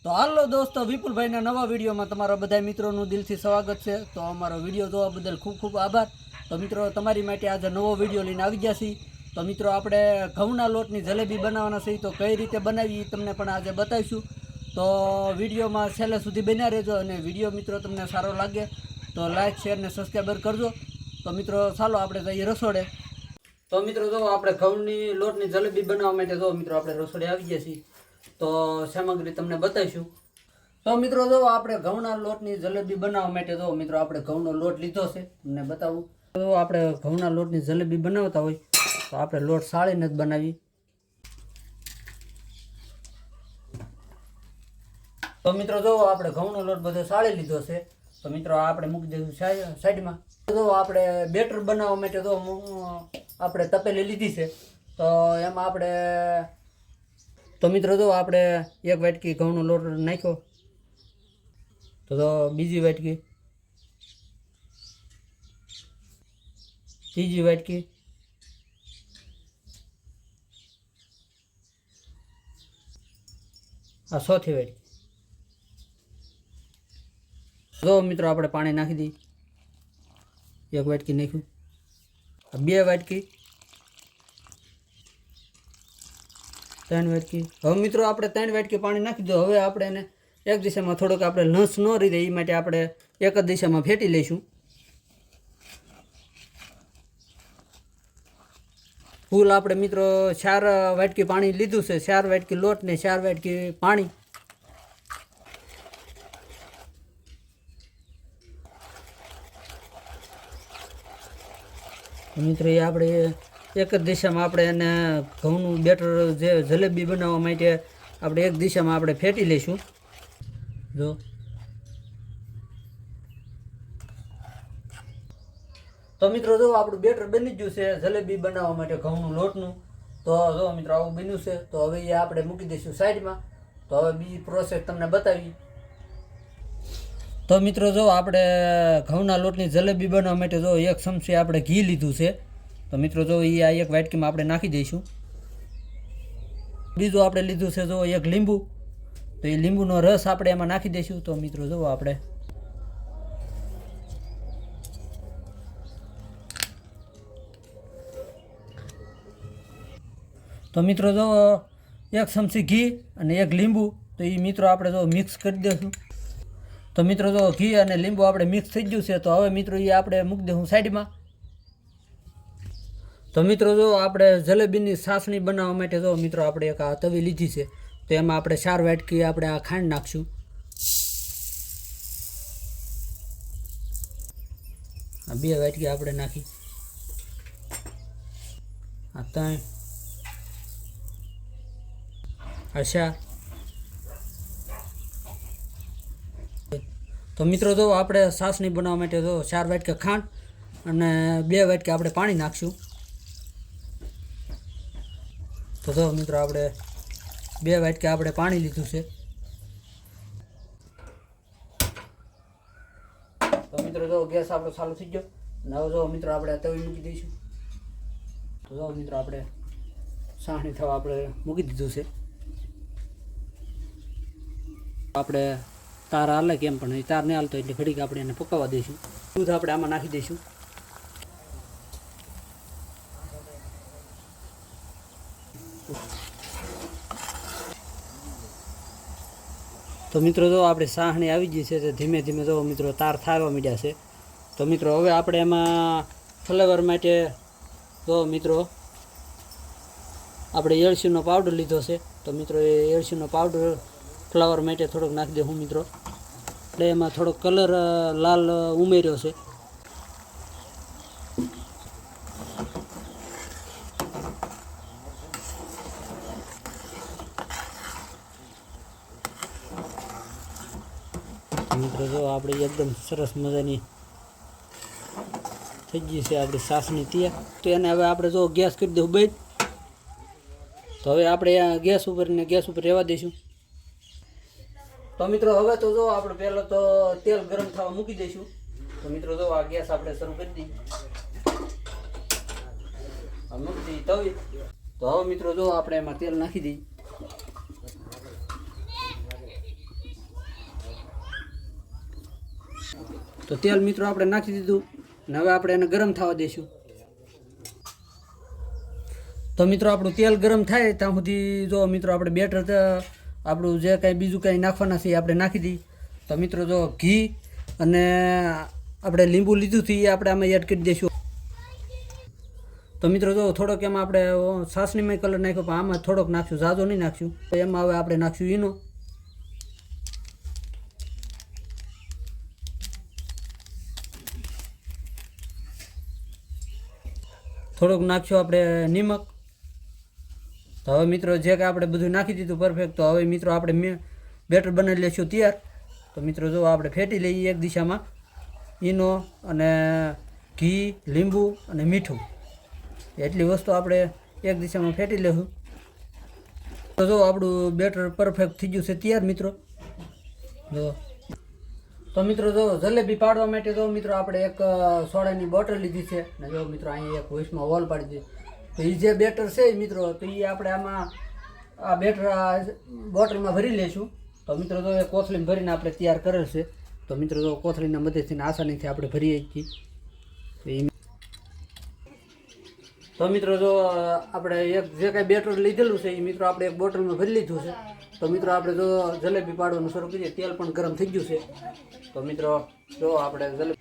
તો હાલો દોસ્તો, વિપુલભાઈના નવા વિડીયોમાં તમારા બધા મિત્રોનું દિલથી સ્વાગત છે। તો અમારો વિડીયો જોવા બદલ ખૂબ ખૂબ આભાર। તો મિત્રો, તમારી માટે આજે નવો વિડીયો લઈને આવી ગયા છીએ। તો મિત્રો, આપણે ઘઉંના લોટની જલેબી બનાવવાના છે। તો કઈ રીતે બનાવી તમને પણ આજે બતાવીશું। તો વિડીયોમાં છેલ્લે સુધી બન્યા રહેજો, અને વિડીયો મિત્રો તમને સારો લાગે તો લાઇક શેર ને સબસ્ક્રાઈબર કરજો। તો મિત્રો ચાલો આપણે જઈએ રસોડે। તો મિત્રો જો આપણે ઘઉંની લોટની જલેબી બનાવવા માટે જો મિત્રો આપણે રસોડે આવી ગયા છીએ। તો સામગ્રી તમને બતાવીશું। તો મિત્રો જો આપણે ઘઉંના લોટની જલેબી બનાવવા માટે જો મિત્રો આપણે ઘઉંનો લોટ લીધો છે, તમને બતાવું। તો આપણે ઘઉંના લોટની જલેબી બનાવતા હોય તો આપણે લોટ સાળીને જ બનાવી। તો મિત્રો જો આપણે ઘઉંનો લોટ બધો સાળી લીધો છે। તો મિત્રો આપણે મૂકી દઈશું સાઈડમાં। જો આપણે બેટર બનાવવા માટે તો આપણે તપેલી લીધી છે। તો એમાં આપણે તો મિત્રો જો આપણે એક વાટકી ઘઉંનો લોટ નાખ્યો, તો બીજી વાટકી, ત્રીજી વાટકી, આ ચોથી વાટકી। જો મિત્રો આપણે પાણી નાખી દઈએ, એક વાટકી નાખ્યું, બે વાટકી, ત્રણ વાટકી। હવે મિત્રો આપણે ત્રણ વાટકી પાણી નાખી દો। હવે આપણે એને એક દિશામાં થોડોક આપણે લસ ન રહી જાય એ માટે આપણે એક જ દિશામાં ફેટી લઈશું। ફૂલ આપણે મિત્રો 4 વાટકી પાણી લીધું છે, 4 વાટકી લોટ ને 4 વાટકી પાણી। મિત્રો એ આપણે એક જ દિશામાં આપણે એને ઘઉંનું બેટર જે જલેબી બનાવવા માટે આપણે એક દિશામાં આપણે ફેટી લઈશું। જો તો મિત્રો જો આપણું બેટર બની ગયું છે જલેબી બનાવવા માટે ઘઉંનું લોટનું। તો જો મિત્રો આવું બન્યું છે। તો હવે એ આપણે મૂકી દઈશું સાઈડમાં। તો હવે બીજી પ્રોસેસ તમને બતાવી। તો મિત્રો જો આપણે ઘઉંના લોટની જલેબી બનાવવા માટે જો એક ચમચી આપણે ઘી લીધું છે। તો મિત્રો જો એ આ એક વાટકીમાં આપણે નાખી દઈશું। બીજું આપણે લીધું છે જો એક લીંબુ, તો એ લીંબુનો રસ આપણે એમાં નાખી દઈશું। તો મિત્રો જો આપણે તો મિત્રો જો એક ચમચી ઘી અને એક લીંબુ, તો એ મિત્રો આપણે જો મિક્સ કરી દઈશું। તો મિત્રો જો ઘી અને લીંબુ આપણે મિક્સ થઈ ગયું છે। તો હવે મિત્રો એ આપણે મૂકી દઈશું સાઈડમાં। તો મિત્રો જો આપણે જલેબીની ચાસણી બનાવવા માટે જો મિત્રો આપણે એક આ તવી લીધી છે। તો એમાં આપણે 4 વાટકી આપણે આ ખાંડ નાખશું। આ 2 વાટકી આપણે નાખી, આ 3, આ 4। તો મિત્રો જો આપણે ચાસણી બનાવવા માટે જો 4 વાટકી ખાંડ અને 2 વાટકી આપણે પાણી નાખશું। તો જો મિત્રો આપણે 2 વાટકી આપણે પાણી લીધું છે। તો મિત્રો જો ગેસ આપણો ચાલુ થઈ ગયો, અને હવે જો મિત્રો આપણે તવી મૂકી દઈશું। તો જો મિત્રો આપણે સાહણી થવા આપણે મૂકી દીધું છે। આપણે તાર હાલે કેમ પણ તાર નહીં હાલતો એટલે ઘડીક આપણે એને પકાવવા દઈશું। દૂધ આપણે આમાં નાખી દઈશું। તો મિત્રો જો આપણી સાહણી આવી ગઈ છે, તો ધીમે ધીમે જો મિત્રો તાર થવા માંડ્યા છે। તો મિત્રો હવે આપણે એમાં ફ્લેવર માટે જો મિત્રો આપણે એળસીનો પાવડર લીધો છે। તો મિત્રો એ એળસીનો પાવડર ફ્લેવર માટે થોડોક નાખી દઉં મિત્રો। એટલે એમાં થોડોક કલર લાલ ઉમેર્યો છે। મિત્રો જો આપણે એકદમ સરસ મજાની થઈ ગઈ છે આપણી ચાસણી તૈયાર। તો એને હવે આપણે જો ગેસ કરી દઉં બંધ। તો હવે આપણે આ ગેસ ઉપર રહેવા દઈશું। તો મિત્રો હવે તો જો આપણે પહેલાં તો તેલ ગરમ થવા મૂકી દઈશું। તો મિત્રો જો આ ગેસ આપણે શરૂ કરી દઈએ, મૂકી દઈએ તવી। તો હવે મિત્રો જો આપણે એમાં તેલ નાખી દઈએ। તો તેલ મિત્રો આપણે નાખી દીધું અને હવે આપણે એને ગરમ થવા દઈશું. તો મિત્રો આપણું તેલ ગરમ થાય ત્યાં સુધી જો મિત્રો આપણે બેટર આપણું જે કાંઈ બીજું કાંઈ નાખવાના છે એ આપણે નાખી દઈએ. તો મિત્રો જો ઘી અને આપણે લીંબુ લીધું હતું એ આપણે આમાં એડ કરી દઈશું. તો મિત્રો જો થોડોક એમાં આપણે સાસણીમાં કલર નાખ્યો પણ આમાં થોડોક નાખશું, ઝાઝો નહીં નાખશું. તો એમાં હવે આપણે નાખશું ઈનો. થોડુંક નાખશું આપણે નિમક. તો હવે મિત્રો જે કે આપણે બધું નાખી દીધું પરફેક્ટ. તો હવે મિત્રો આપણે બેટર બનાવી લઈશું તૈયાર. તો મિત્રો જો આપણે ફેટી લઈએ એક દિશામાં ઈનો અને ઘી, લીંબુ અને મીઠું, એટલી વસ્તુ આપણે એક દિશામાં ફેટી લેશું. તો જો આપણું બેટર પરફેક્ટ થઈ ગયું છે તૈયાર મિત્રો. જો તો મિત્રો જો જલેબી પાડવા માટે જો મિત્રો આપણે એક સોડાની બોટલ લીધી છે ને જો મિત્રો અહીંયા એક વોઇસમાં હોલ પાડી દીધી. તો એ જે બેટર છે મિત્રો તો એ આપણે આમાં આ બેટર આ બોટલમાં ભરી લઈશું. તો મિત્રો જો એ કોથળીમાં ભરીને આપણે તૈયાર કરેલ છે. તો મિત્રો જો કોથળીના મદદથી આસાનીથી આપણે ભરીએ છીએ. તો મિત્રો જો આપણે એક જે કાંઈ બેટર લીધેલું છે એ મિત્રો આપણે એક બોટલમાં ભરી લીધું છે. તો મિત્રો આપણે જો જલેબી પાડવાનું શરૂ કરીએ. તેલ પણ ગરમ થઈ ગયું છે. તો મિત્રો જો આપણે જલેબી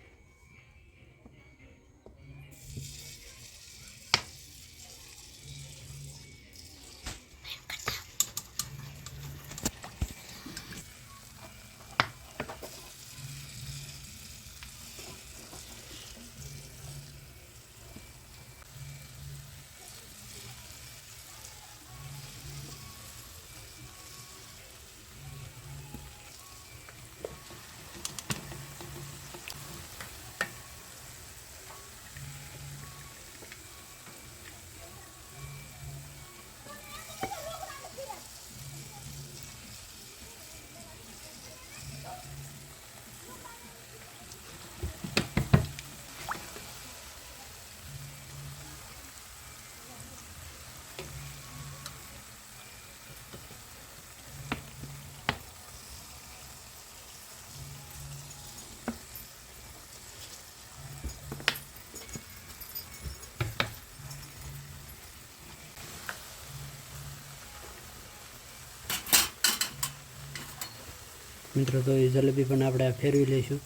મિત્રો તો એ જલેબી પણ આપણે ફેરવી લઈશું.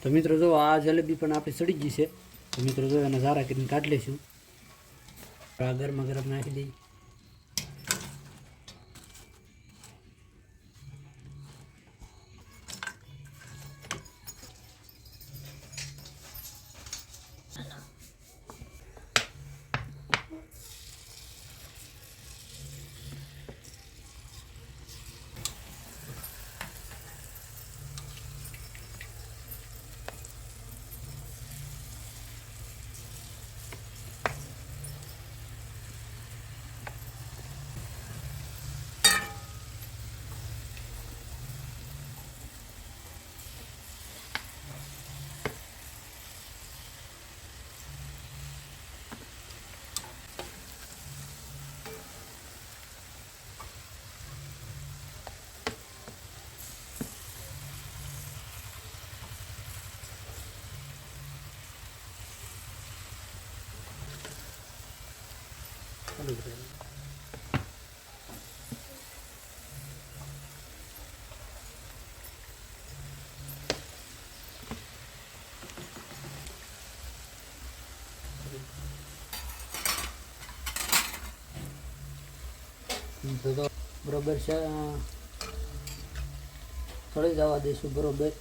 તો મિત્રો જો આ જલેબી પણ આપણી સડી ગઈ છે. તો મિત્રો જો એને ઝારા કરીને કાઢી લઈશું. આ ગરમા ગરમ નાખી દઈએ. તો બરોબર છે થોડી જવા દઈશું બરોબર.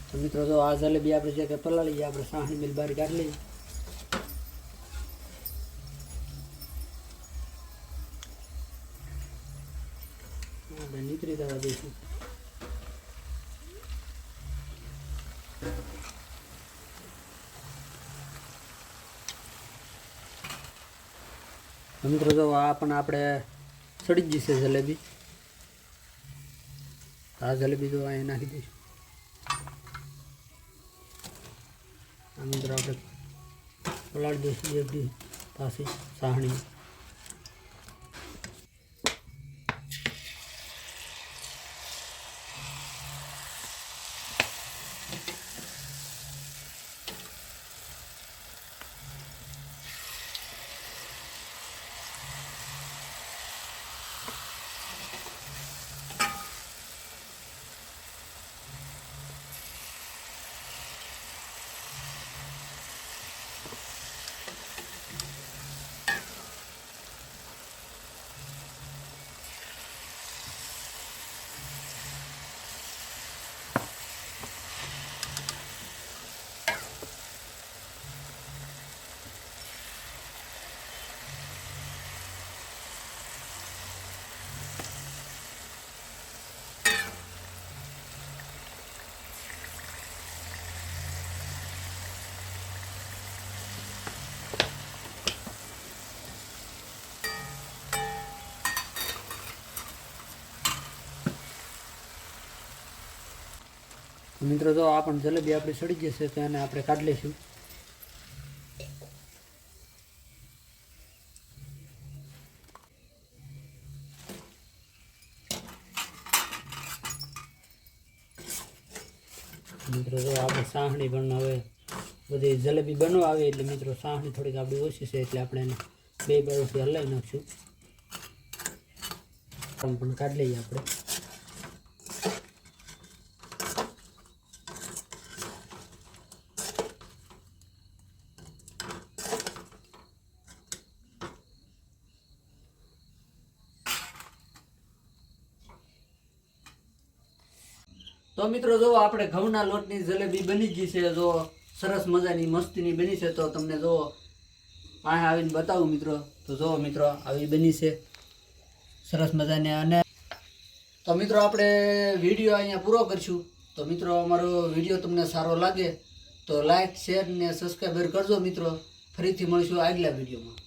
તો મિત્રો જો આ જલેબી આપણે જે કે પલાળી આપણે સાહણી મિલ બહાર કાઢી લઈએ. આપણે નીકળી જવા દઈશું. મિત્રો જો આ પણ આપણે સડી જ જશે જલેબી. આ જલેબી તો અહીં નાખી દઈશું. આ મિત્રો આપણે પલાળી દઈશું એક દી પાછી સાહણી. મિત્રો જો આ પણ જલેબી આપણી સડી જશે તો એને આપણે કાઢી લઈશું. મિત્રો જો આપણે સાહણી પણ હવે બધી જલેબી બનવા આવે એટલે મિત્રો સાહણી થોડીક આપણી ઓછી છે એટલે આપણે એને બે બાજુથી હલાવી નાખશું. પણ કાઢી લઈએ આપણે. તો મિત્રો જો આપણે ઘઉંના લોટની જલેબી બની ગઈ છે. જો સરસ મજાની મસ્તીની બની છે. તો તમને જો પાસે આવીને બતાવું મિત્રો. તો જો મિત્રો આવી બની છે સરસ મજાની. અને તો મિત્રો આપણે વિડીયો અહીંયા પૂરો કરીશું. તો મિત્રો અમારો વિડીયો તમને સારો લાગે તો લાઈક શેર ને સબસ્ક્રાઈબર કરજો મિત્રો. ફરીથી મળીશું આગલા વિડીયોમાં.